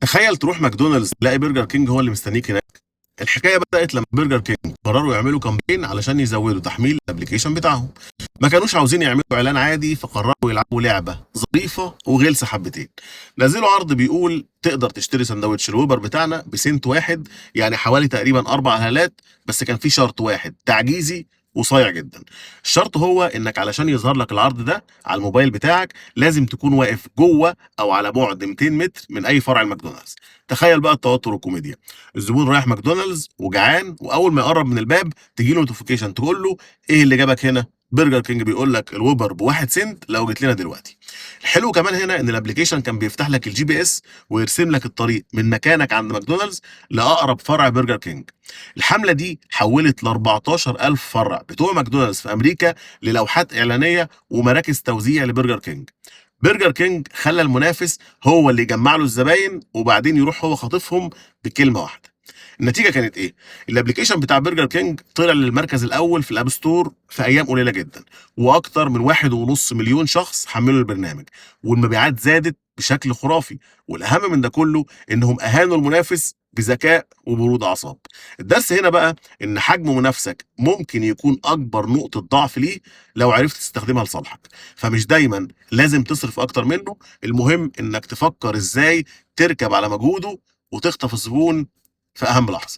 تخيل تروح ماكدونالدز تلاقي برجر كينج هو اللي مستنيك هناك. الحكايه بدات لما برجر كينج قرروا يعملوا كامبين علشان يزودوا تحميل الابلكيشن بتاعهم. ما كانوش عاوزين يعملوا اعلان عادي، فقرروا يلعبوا لعبه ظريفه وغلسه حبتين. نزلوا عرض بيقول تقدر تشتري سندوتش الويبر بتاعنا بسنت واحد، يعني حوالي تقريبا 4 هالات. بس كان في شرط واحد تعجيزي وصايع جدا. الشرط هو انك علشان يظهر لك العرض ده على الموبايل بتاعك لازم تكون واقف جوه او على بعد 200 متر من اي فرع الماكدونالدز. تخيل بقى التوتر والكوميديا. الزبون رايح ماكدونالدز وجعان، واول ما يقرب من الباب تجي له نوتيفيكيشن تقول له ايه اللي جابك هنا. برجر كينج بيقول لك الوبر بواحد سنت لو جيت لنا دلوقتي. الحلو كمان هنا ان الابلكيشن كان بيفتح لك الجي بي اس ويرسم لك الطريق من مكانك عند ماكدونالدز لاقرب فرع برجر كينج. الحمله دي حولت ل 14,000 فرع بتوع ماكدونالدز في امريكا للوحات اعلانيه ومراكز توزيع لبرجر كينج. برجر كينج خلى المنافس هو اللي يجمع له الزباين وبعدين يروح هو خاطفهم بكلمه واحده. النتيجه كانت ايه؟ الابلكيشن بتاع برجر كينج طلع للمركز الاول في الاب ستور في ايام قليله جدا، واكتر من 1.5 مليون شخص حملوا البرنامج، والمبيعات زادت بشكل خرافي. والاهم من ده كله انهم اهانوا المنافس بذكاء وبرود اعصاب. الدرس هنا بقى ان حجم منافسك ممكن يكون اكبر نقطه ضعف ليه لو عرفت تستخدمها لصالحك. فمش دايما لازم تصرف اكتر منه، المهم انك تفكر ازاي تركب على مجهوده وتخطف الزبون في اهم لحظه.